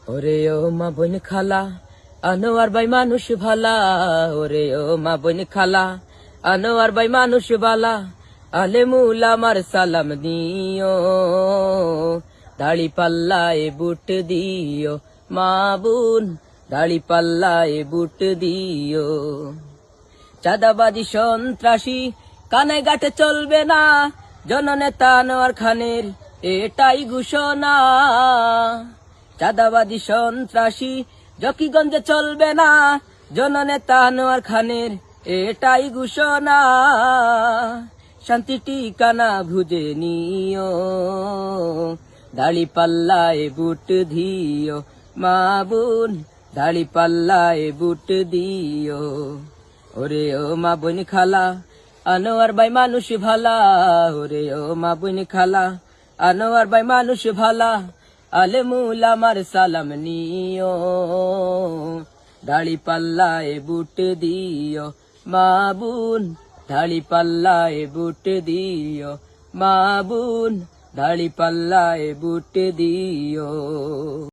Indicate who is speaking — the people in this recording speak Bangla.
Speaker 1: ওরে ও মা বোন খালা, আনোয়ার ভাই মানুষ ভালা। ওরে ও মা বোন খালা, আনোয়ার ভাই মানুষ ভালা। আলেমুল আমার সালাম দিও, দাড়ি পাল্লায় বুট দিও। মা বোন দাড়ি পাল্লায় বুট দিও। চাঁদাবাজি সন্ত্রাসী কানে গাটে চলবে না, জননেতা আনোয়ার খানের এটাই ঘোষণা। চাঁদাবাজি সন্ত্রাসী জকিগঞ্জে চলবে না, জননেতা আনোয়ার খানের এটাই ঘোষণা। শান্তি ঠিকানা ভুজে নিও, দাড়ি পাল্লায় বুট দিও। মা বোন দাড়ি পাল্লায় বুট দিও। ওরে ও মা বোন খালা, আনোয়ার ভাই মানুষ ভালা। ওরে ও মা বোন খালা, আনোয়ার ভাই মানুষ ভালা। আলেমুল আমার সালাম নিও, দাড়ি পাল্লায় বুট দিও। মা বোন দাড়ি পাল্লায় বুট দিও। মা বোন দাড়ি পাল্লায় বুট দিও।